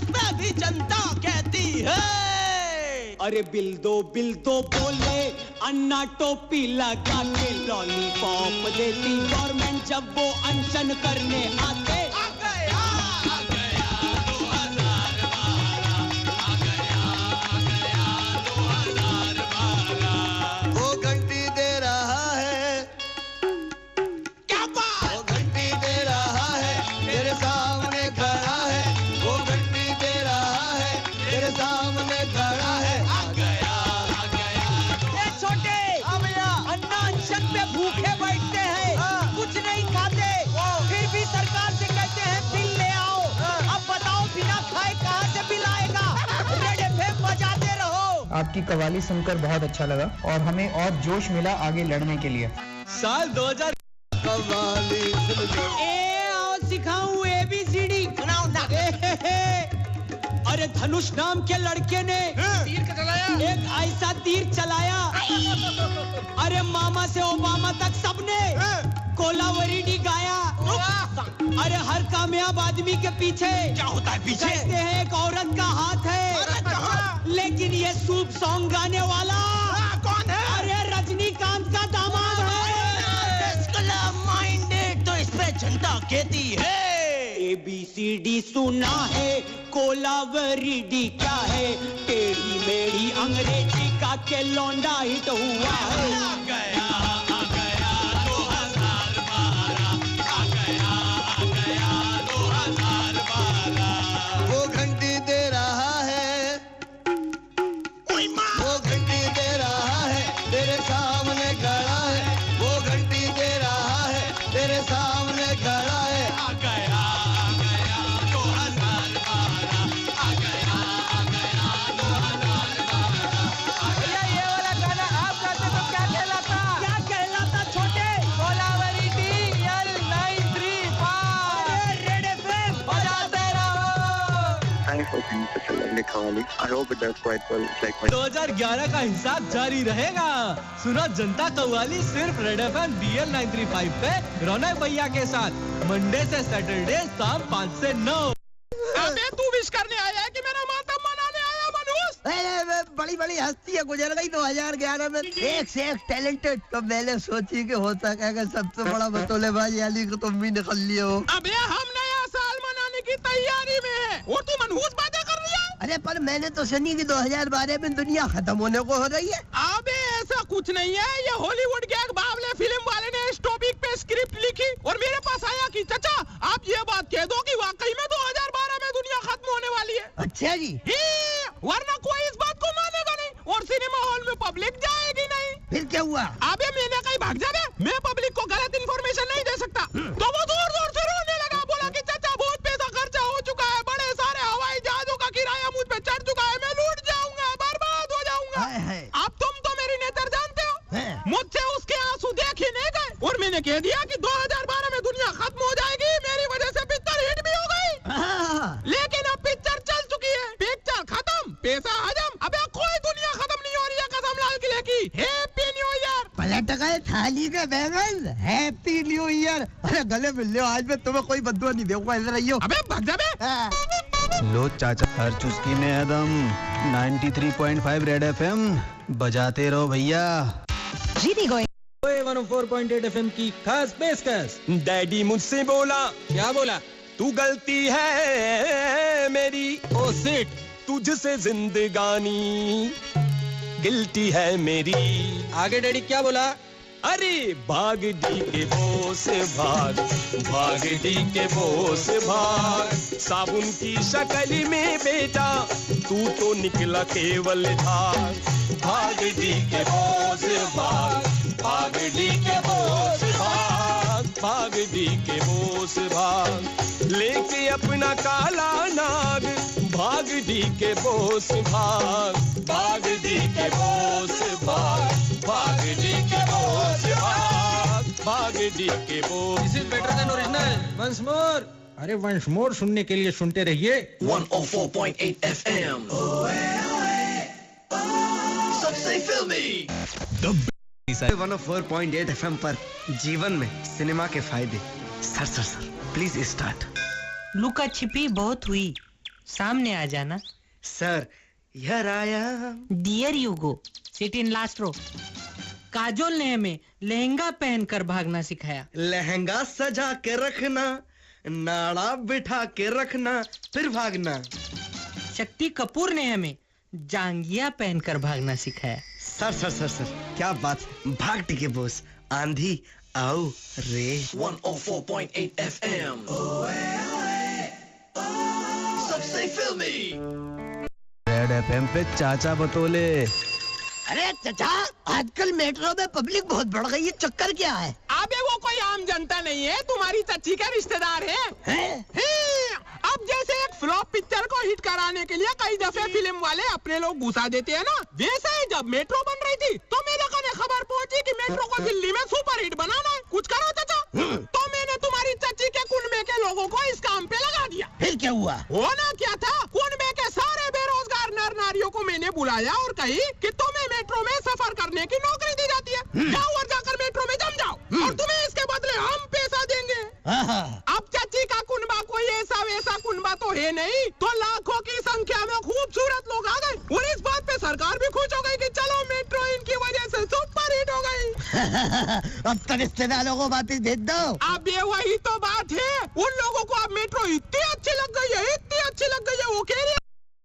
उसमें भी जनता कहती है। अरे बिल दो बोले अन्ना टोपी लगा के लॉलीपॉप देती गवर्नमेंट जब वो अनशन करने आते। भूखे बैठते हैं, कुछ नहीं खाते, फिर भी सरकार से कहते हैं बिल ले आओ। अब बताओ बिना खाए कहाँ से बिल आएगा? रेड एफएम बजाते रहो। आपकी कव्वाली सुनकर बहुत अच्छा लगा और हमें और जोश मिला आगे लड़ने के लिए। साल 2000 कव्वाली आओ सिखाऊं ABCD। सुनाओ ना। अरे धनुष नाम के लड़के ने तीर चलाया, एक ऐसा तीर चलाया, अरे मामा से ओबामा तक सबने कोलावरीडी गाया। अरे हर कामयाब आदमी के पीछे क्या होता है पीछे? कहते हैं एक औरत का हाथ है, लेकिन ये सूप सॉन्ग गाने वाला कौन है? अरे रजनीकांत का दामाद है। माइंडेड तो इसमें जनता कहती है। ABCD सुना है, कोलावरीडी क्या है? टेढ़ी मेढ़ी अंग्रेजी का के लौंडा हिट हुआ है। आ गया 2012, आ गया 2012। वो घंटी दे रहा है, वो घंटी दे रहा है, तेरे सामने खड़ा है। वो घंटी दे रहा है, तेरे सामने खड़ा है। आ गया 2012, आ गया 2012। ये वाला गाना आप गाते तो क्या कहलाता? क्या कहलाता छोटे? कोलावरीडी L935। रेड एफएम बजाते रहो। Thanks for singing such a lovely qawwali. I hope it does quite well. It's like my 2011 का हिसाब जारी रहेगा। सुना जनता कव्वाली सिर्फ रेड एफएम DL935 पे रौनक भैया के साथ मंडे से सैटरडे शाम 5 से 9। अबे तू विश करने आया है कि मेरा मातम मनाने आया मनुष्य? बड़ी बड़ी हस्ती है, गुजर गई 2011 में, एक से एक टैलेंटेड। तो मैंने सोची कि हो सका कि सबसे बड़ा बतौलेबाज यानी कि तुम भी निकल लिए हो। अबे हम नया साल मनाने की तैयारी में है और तू मनहूस बातें कर रही है। अरे पर मैंने तो सुनी कि 2012 में दुनिया खत्म होने को हो रही है। अबे ऐसा कुछ नहीं है, ये हॉलीवुड के एक बावले फिल्म वाले ने इस टॉपिक पे स्क्रिप्ट लिखी और मेरे पास आया कि चाचा आप ये बात कह दो कि वाकई में 2012 में दुनिया खत्म होने वाली है। अच्छा जी। वरना कोई इस बात को मानेगा नहीं और सिनेमा हॉल में पब्लिक जाएगी नहीं। फिर क्या हुआ? अबे मैंने कहीं भाग जावे, मैं पब्लिक को गलत इन्फॉर्मेशन नहीं दे सकता। तो वो दूर दूर से रोने लगा, बोला कि चाचा बहुत पैसा खर्चा हो चुका है, बड़े सारे हवाई जहाजों का किराया मुझ पे चढ़ चुका है, मैं लूट जाऊंगा, बर्बाद हो जाऊंगा। अब तुम तो मेरी नेचर जानते हो, मुझसे उसके आंसू देख ही नहीं गए और मैंने कह दिया कि 2012 में दुनिया खत्म हो जाएगी। मेरी वजह से पिक्चर हिट भी हो गई, लेकिन अब पिक्चर चल चुकी है, पिक्चर खत्म, पैसा हजम। अबे कोई दुनिया खत्म नहीं हो रही है, कसम लाल किले की। Happy new year. पलट गए थाली के बैंगन। Happy new year. अरे गले मिल लो, आज मैं तुम्हें कोई बदुआ नहीं दूंगा, इधर आइयो। अबे भाग जा बे। लो चाचा, हर चुस्की में एकदम 93.5 रेड एफएम बजाते रहो भैया। जीती गए 104.8 FM की खास पेशकश। डैडी मुझसे बोला। क्या बोला? तू गलती है मेरी, ओ सिट, तुझसे जिंदगानी गिल्टी है मेरी। आगे डैडी क्या बोला? अरे भाग डी के बोस भाग, भाग डी के बोस भाग, साबुन की शक्ल में बेटा तू तो निकला केवल धाग। भाग डी के बोस भाग, भाग डी के बोस भाग, भाग डी के बोस भाग, लेके अपना काला नाग, भाग डी के बोस भाग, भाग डी के बोस भाग, भाग डी के बोस भाग, भाग D K Bose. This is better than original. Once more. अरे वंस मोर सुनने के लिए सुनते रहिए 104.8 FM। सबसे फिल्मी 104.8 FM पर जीवन में सिनेमा के फायदे। Sir please start. लुका छिपी बहुत हुई, सामने आ जाना। Sir here I am. Dear यूगो, sit in last row. Kajol ने हमें लहंगा पहनकर भागना सिखाया। लहंगा सजा के रखना, नाड़ा बिठा के रखना, फिर भागना। शक्ति कपूर ने हमें जांगिया पहनकर भागना सिखाया। सर सर सर सर क्या बात है। भाग टिके बोस, आंधी आओ रे। 104.8 FM सबसे फिल्मी रेड एफएम पे चाचा बतौले। अरे चाचा, आजकल मेट्रो में पब्लिक बहुत बढ़ गई है, चक्कर क्या है? अबे वो कोई आम जनता नहीं है, तुम्हारी चाची के रिश्तेदार है। अब जैसे एक फ्लॉप पिक्चर को हिट कराने के लिए कई दफे फिल्म वाले अपने लोग घुसा देते हैं ना, वैसे ही जब मेट्रो बन रही थी तो मेरे कने खबर पहुंची कि मेट्रो को दिल्ली में सुपर हिट बनाना है। कुछ करो चाचा। तो मैंने तुम्हारी चाची के कुनबे के लोगों को इस काम पे लगा दिया। फिर क्या हुआ? होना क्या था, कुनबे के सारे बेरोजगार नर नारियों को मैंने बुलाया और कही कि तुम्हें मेट्रो में सफर करने की नौकरी दी जाती है। जाओ और जाकर मेट्रो में जम जाओ और तुम्हें इसके बदले हम पैसा देंगे। अब चाची का कुनबा कोई ऐसा वैसा कुनबा तो है नहीं, तो लाखों की संख्या में खूबसूरत लोग आ गए और इस बात पे सरकार भी खुश हो गई कि चलो मेट्रो इनकी वजह से सुपर हिट हो गई। अब तो रिश्तेदारों को वापस भेज दो। अब ये वही तो बात है, उन लोगों को अब मेट्रो इतनी अच्छी लग गई है, इतनी अच्छी लग गई है, वो कह रहे